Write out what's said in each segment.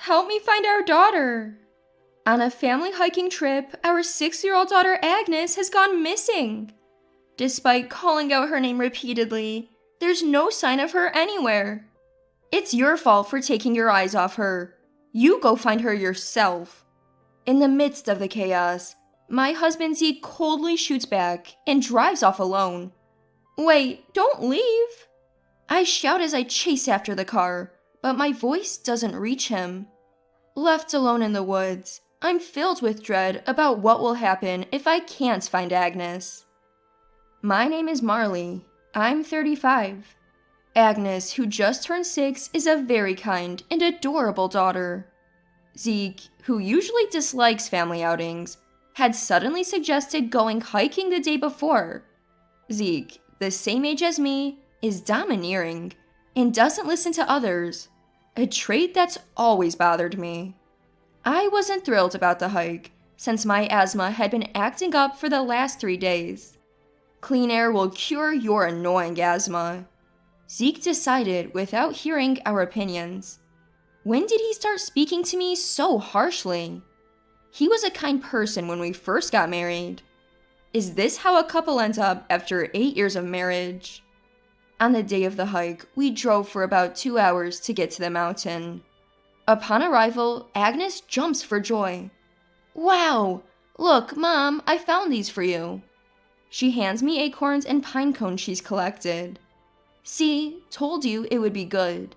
Help me find our daughter. On a family hiking trip, our 6-year-old daughter Agnes has gone missing. Despite calling out her name repeatedly, there's no sign of her anywhere. It's your fault for taking your eyes off her. You go find her yourself. In the midst of the chaos, my husband Zeke coldly shoots back and drives off alone. Wait, don't leave! I shout as I chase after the car, but my voice doesn't reach him. Left alone in the woods, I'm filled with dread about what will happen if I can't find Agnes. My name is Marley. I'm 35. Agnes, who just turned 6, is a very kind and adorable daughter. Zeke, who usually dislikes family outings, had suddenly suggested going hiking the day before. Zeke, the same age as me, is domineering and doesn't listen to others, a trait that's always bothered me. I wasn't thrilled about the hike, since my asthma had been acting up for the last 3 days. Clean air will cure your annoying asthma. Zeke decided without hearing our opinions. When did he start speaking to me so harshly? He was a kind person when we first got married. Is this how a couple ends up after 8 years of marriage? On the day of the hike, we drove for about 2 hours to get to the mountain. Upon arrival, Agnes jumps for joy. Wow! Look, Mom, I found these for you. She hands me acorns and pine cones she's collected. See, told you it would be good.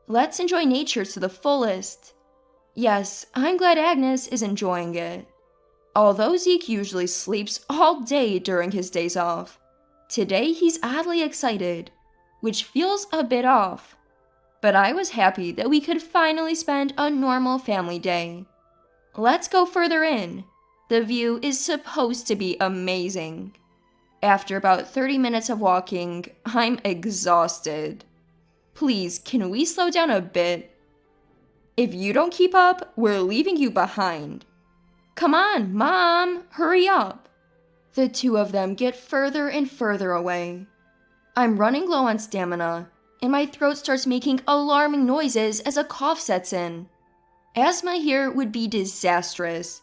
Let's enjoy nature to the fullest. Yes, I'm glad Agnes is enjoying it. Although Zeke usually sleeps all day during his days off, today he's oddly excited, which feels a bit off. But I was happy that we could finally spend a normal family day. Let's go further in. The view is supposed to be amazing. After about 30 minutes of walking, I'm exhausted. Please, can we slow down a bit? If you don't keep up, we're leaving you behind. Come on, Mom, hurry up. The two of them get further and further away. I'm running low on stamina, and my throat starts making alarming noises as a cough sets in. Asthma here would be disastrous.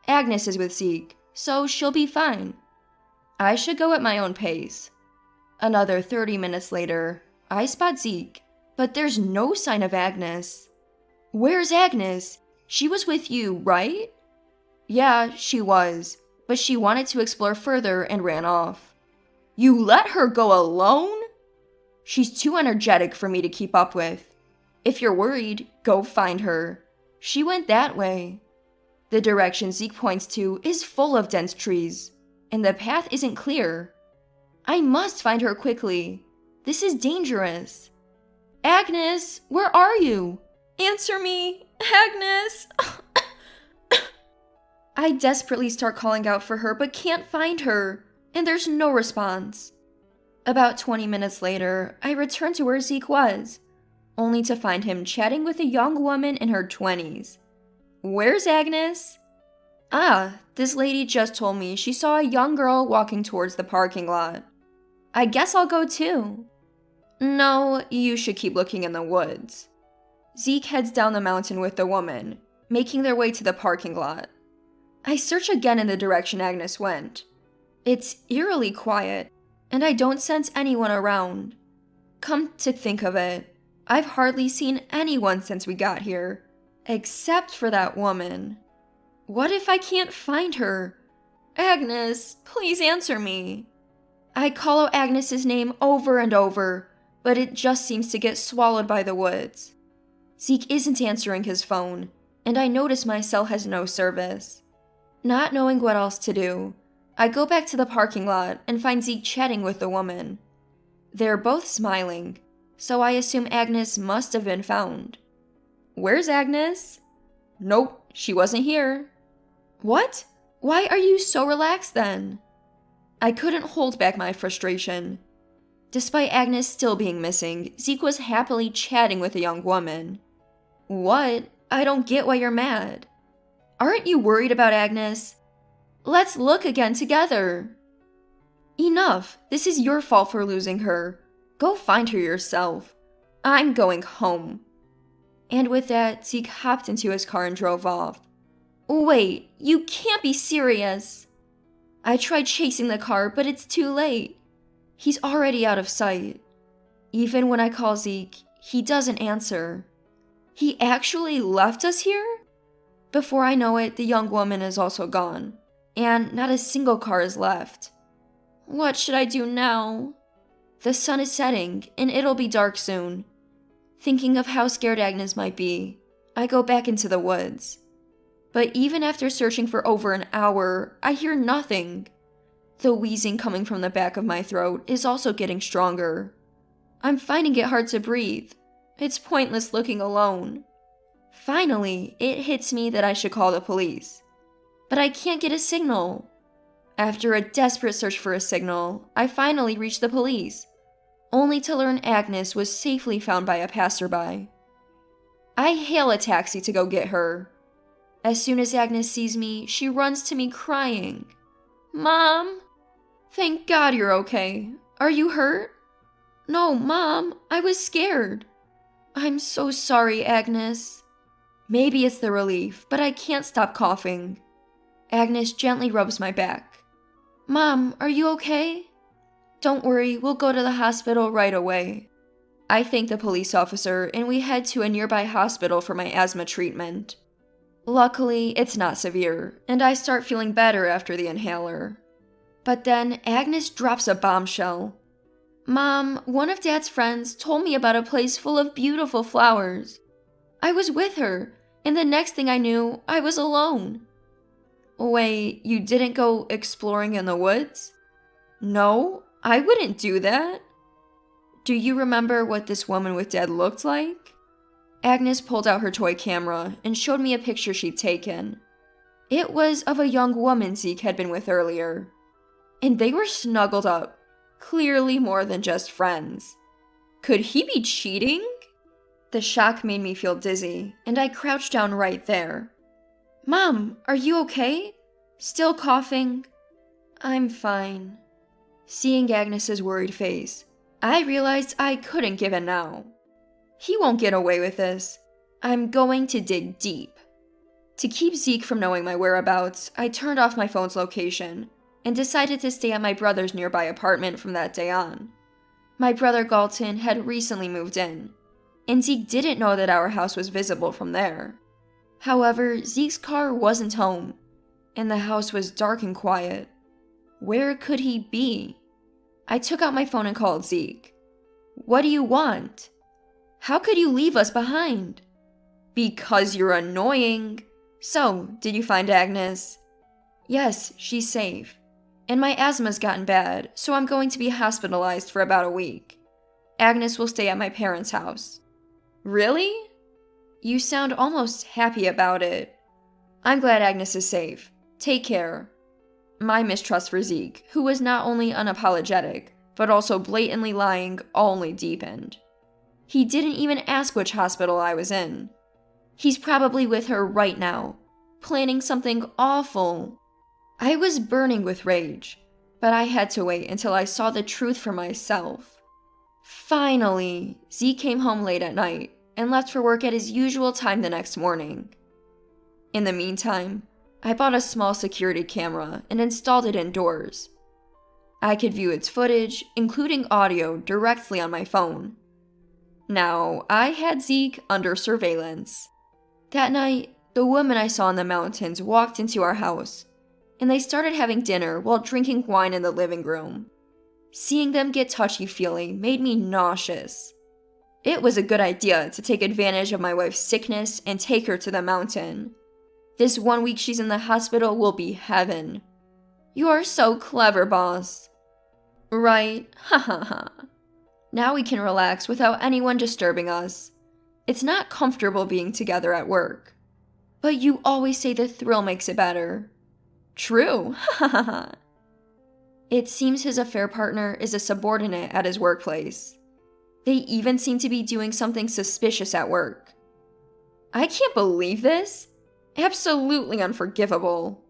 Agnes is with Zeke, so she'll be fine. I should go at my own pace. Another 30 minutes later, I spot Zeke, but there's no sign of Agnes. Where's Agnes? She was with you, right? Yeah, she was, but she wanted to explore further and ran off. You let her go alone? She's too energetic for me to keep up with. If you're worried, go find her. She went that way. The direction Zeke points to is full of dense trees, and the path isn't clear. I must find her quickly. This is dangerous. Agnes, where are you? Answer me, Agnes. I desperately start calling out for her but can't find her, and there's no response. About 20 minutes later, I return to where Zeke was, only to find him chatting with a young woman in her 20s. Where's Agnes? Ah, this lady just told me she saw a young girl walking towards the parking lot. I guess I'll go too. No, you should keep looking in the woods. Zeke heads down the mountain with the woman, making their way to the parking lot. I search again in the direction Agnes went. It's eerily quiet, and I don't sense anyone around. Come to think of it, I've hardly seen anyone since we got here, except for that woman. What if I can't find her? Agnes, please answer me. I call out Agnes's name over and over, but it just seems to get swallowed by the woods. Zeke isn't answering his phone, and I notice my cell has no service. Not knowing what else to do, I go back to the parking lot and find Zeke chatting with the woman. They're both smiling, so I assume Agnes must have been found. Where's Agnes? Nope, she wasn't here. What? Why are you so relaxed then? I couldn't hold back my frustration. Despite Agnes still being missing, Zeke was happily chatting with a young woman. What? I don't get why you're mad. Aren't you worried about Agnes? Let's look again together. Enough. This is your fault for losing her. Go find her yourself. I'm going home. And with that, Zeke hopped into his car and drove off. Wait, you can't be serious. I tried chasing the car, but it's too late. He's already out of sight. Even when I call Zeke, he doesn't answer. He actually left us here? Before I know it, the young woman is also gone, and not a single car is left. What should I do now? The sun is setting, and it'll be dark soon. Thinking of how scared Agnes might be, I go back into the woods. But even after searching for over an hour, I hear nothing. The wheezing coming from the back of my throat is also getting stronger. I'm finding it hard to breathe. It's pointless looking alone. Finally, it hits me that I should call the police. But I can't get a signal. After a desperate search for a signal, I finally reach the police, only to learn Agnes was safely found by a passerby. I hail a taxi to go get her. As soon as Agnes sees me, she runs to me crying. Mom? Thank God you're okay. Are you hurt? No, Mom, I was scared. I'm so sorry, Agnes. Maybe it's the relief, but I can't stop coughing. Agnes gently rubs my back. Mom, are you okay? Don't worry, we'll go to the hospital right away. I thank the police officer and we head to a nearby hospital for my asthma treatment. Luckily, it's not severe, and I start feeling better after the inhaler. But then Agnes drops a bombshell. Mom, one of Dad's friends told me about a place full of beautiful flowers. I was with her, and the next thing I knew, I was alone. Wait, you didn't go exploring in the woods? No, I wouldn't do that. Do you remember what this woman with Dad looked like? Agnes pulled out her toy camera and showed me a picture she'd taken. It was of a young woman Zeke had been with earlier. And they were snuggled up, clearly more than just friends. Could he be cheating? The shock made me feel dizzy, and I crouched down right there. Mom, are you okay? Still coughing? I'm fine. Seeing Agnes's worried face, I realized I couldn't give in now. He won't get away with this. I'm going to dig deep. To keep Zeke from knowing my whereabouts, I turned off my phone's location and decided to stay at my brother's nearby apartment from that day on. My brother Galton had recently moved in, and Zeke didn't know that our house was visible from there. However, Zeke's car wasn't home, and the house was dark and quiet. Where could he be? I took out my phone and called Zeke. What do you want? How could you leave us behind? Because you're annoying. So, did you find Agnes? Yes, she's safe. And my asthma's gotten bad, so I'm going to be hospitalized for about a week. Agnes will stay at my parents' house. Really? You sound almost happy about it. I'm glad Agnes is safe. Take care. My mistrust for Zeke, who was not only unapologetic, but also blatantly lying, only deepened. He didn't even ask which hospital I was in. He's probably with her right now, planning something awful. I was burning with rage, but I had to wait until I saw the truth for myself. Finally, Zeke came home late at night and left for work at his usual time the next morning. In the meantime, I bought a small security camera and installed it indoors. I could view its footage, including audio, directly on my phone. Now, I had Zeke under surveillance. That night, the woman I saw in the mountains walked into our house, and they started having dinner while drinking wine in the living room. Seeing them get touchy-feely made me nauseous. It was a good idea to take advantage of my wife's sickness and take her to the mountain. This 1 week she's in the hospital will be heaven. You are so clever, boss. Right, ha ha ha. Now we can relax without anyone disturbing us. It's not comfortable being together at work. But you always say the thrill makes it better. True, ha ha ha. It seems his affair partner is a subordinate at his workplace. They even seem to be doing something suspicious at work. I can't believe this. Absolutely unforgivable.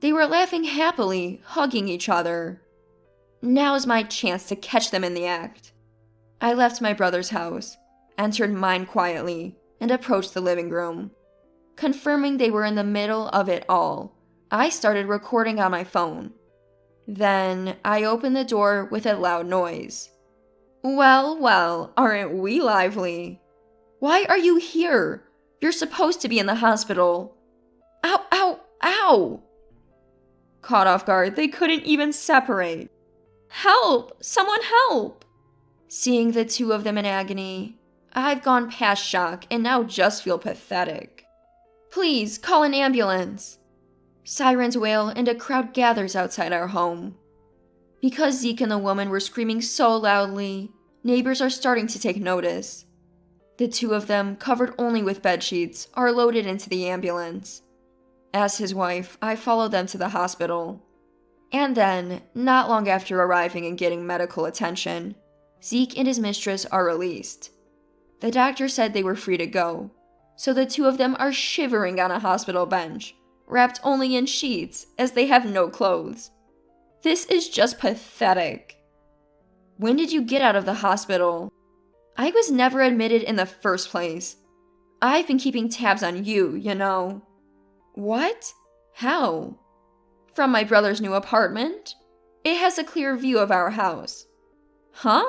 They were laughing happily, hugging each other. Now's my chance to catch them in the act. I left my brother's house, entered mine quietly, and approached the living room. Confirming they were in the middle of it all, I started recording on my phone. Then I opened the door with a loud noise. Well, well, aren't we lively? Why are you here? You're supposed to be in the hospital. Ow, ow, ow! Caught off guard, they couldn't even separate. Help! Someone help! Seeing the two of them in agony, I've gone past shock and now just feel pathetic. Please, call an ambulance. Sirens wail and a crowd gathers outside our home. Because Zeke and the woman were screaming so loudly, neighbors are starting to take notice. The two of them, covered only with bedsheets, are loaded into the ambulance. As his wife, I follow them to the hospital. And then, not long after arriving and getting medical attention, Zeke and his mistress are released. The doctor said they were free to go, so the two of them are shivering on a hospital bench, wrapped only in sheets as they have no clothes. This is just pathetic. When did you get out of the hospital? I was never admitted in the first place. I've been keeping tabs on you, you know. What? How? From my brother's new apartment. It has a clear view of our house. Huh?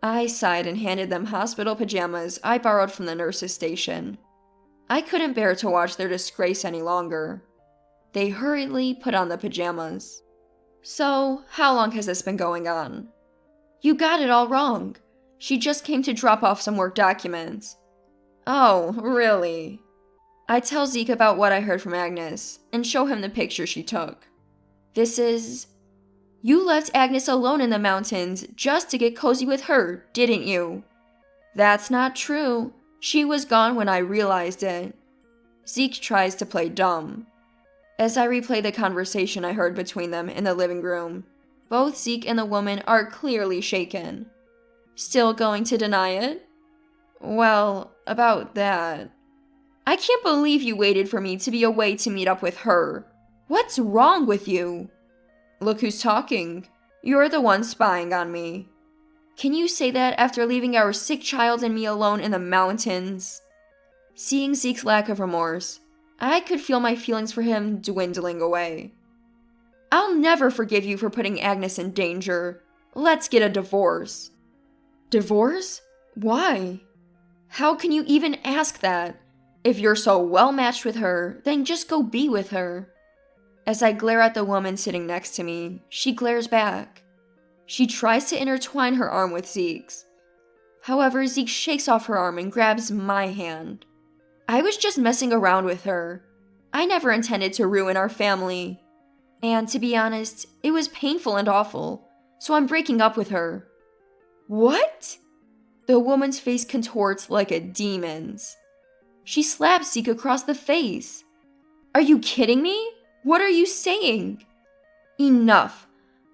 I sighed and handed them hospital pajamas I borrowed from the nurse's station. I couldn't bear to watch their disgrace any longer. They hurriedly put on the pajamas. So, how long has this been going on? You got it all wrong. She just came to drop off some work documents. Oh, really? I tell Zeke about what I heard from Agnes and show him the picture she took. You left Agnes alone in the mountains just to get cozy with her, didn't you? That's not true. She was gone when I realized it. Zeke tries to play dumb. As I replay the conversation I heard between them in the living room, both Zeke and the woman are clearly shaken. Still going to deny it? Well, about that. I can't believe you waited for me to be away to meet up with her. What's wrong with you? Look who's talking. You're the one spying on me. Can you say that after leaving our sick child and me alone in the mountains? Seeing Zeke's lack of remorse, I could feel my feelings for him dwindling away. I'll never forgive you for putting Agnes in danger. Let's get a divorce. Divorce? Why? How can you even ask that? If you're so well matched with her, then just go be with her. As I glare at the woman sitting next to me, she glares back. She tries to intertwine her arm with Zeke's. However, Zeke shakes off her arm and grabs my hand. I was just messing around with her. I never intended to ruin our family. And to be honest, it was painful and awful, so I'm breaking up with her. What? The woman's face contorts like a demon's. She slaps Zeke across the face. Are you kidding me? What are you saying? Enough.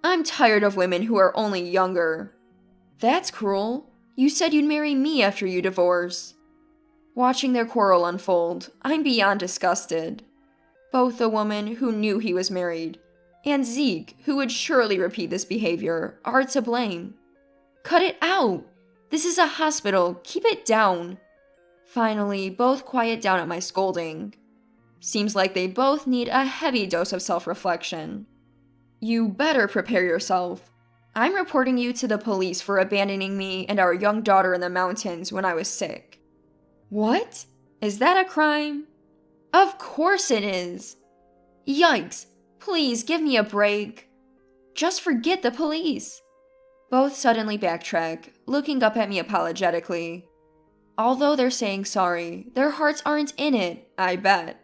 I'm tired of women who are only younger. That's cruel. You said you'd marry me after you divorce. Watching their quarrel unfold, I'm beyond disgusted. Both the woman who knew he was married and Zeke, who would surely repeat this behavior, are to blame. Cut it out. This is a hospital. Keep it down. Finally, both quiet down at my scolding. Seems like they both need a heavy dose of self-reflection. You better prepare yourself. I'm reporting you to the police for abandoning me and our young daughter in the mountains when I was sick. What? Is that a crime? Of course it is. Yikes. Please give me a break. Just forget the police. Both suddenly backtrack, looking up at me apologetically. Although they're saying sorry, their hearts aren't in it, I bet.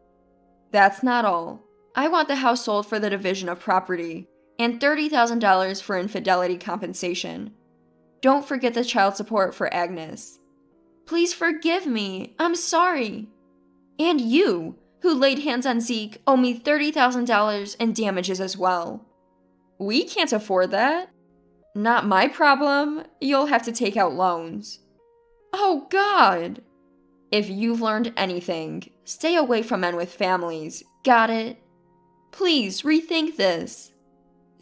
That's not all. I want the house sold for the division of property, and $30,000 for infidelity compensation. Don't forget the child support for Agnes. Please forgive me. I'm sorry. And you, who laid hands on Zeke, owe me $30,000 in damages as well. We can't afford that. Not my problem. You'll have to take out loans. Oh, God. If you've learned anything, stay away from men with families. Got it? Please rethink this.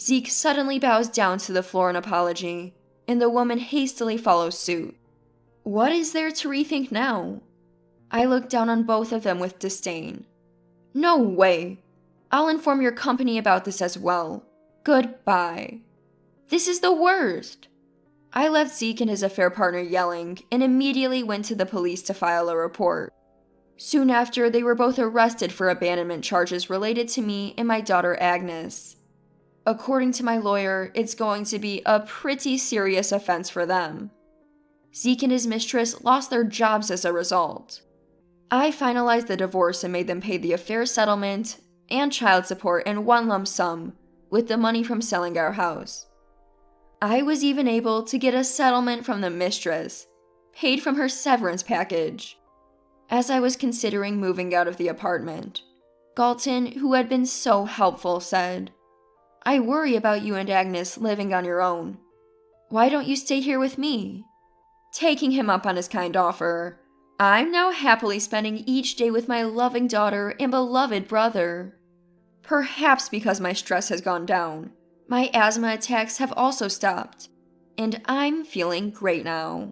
Zeke suddenly bows down to the floor in apology, and the woman hastily follows suit. What is there to rethink now? I looked down on both of them with disdain. No way! I'll inform your company about this as well. Goodbye. This is the worst! I left Zeke and his affair partner yelling and immediately went to the police to file a report. Soon after, they were both arrested for abandonment charges related to me and my daughter Agnes. According to my lawyer, it's going to be a pretty serious offense for them. Zeke and his mistress lost their jobs as a result. I finalized the divorce and made them pay the affair settlement and child support in one lump sum with the money from selling our house. I was even able to get a settlement from the mistress, paid from her severance package. As I was considering moving out of the apartment, Galton, who had been so helpful, said, "I worry about you and Agnes living on your own. Why don't you stay here with me?" Taking him up on his kind offer, I'm now happily spending each day with my loving daughter and beloved brother. Perhaps because my stress has gone down, my asthma attacks have also stopped, and I'm feeling great now.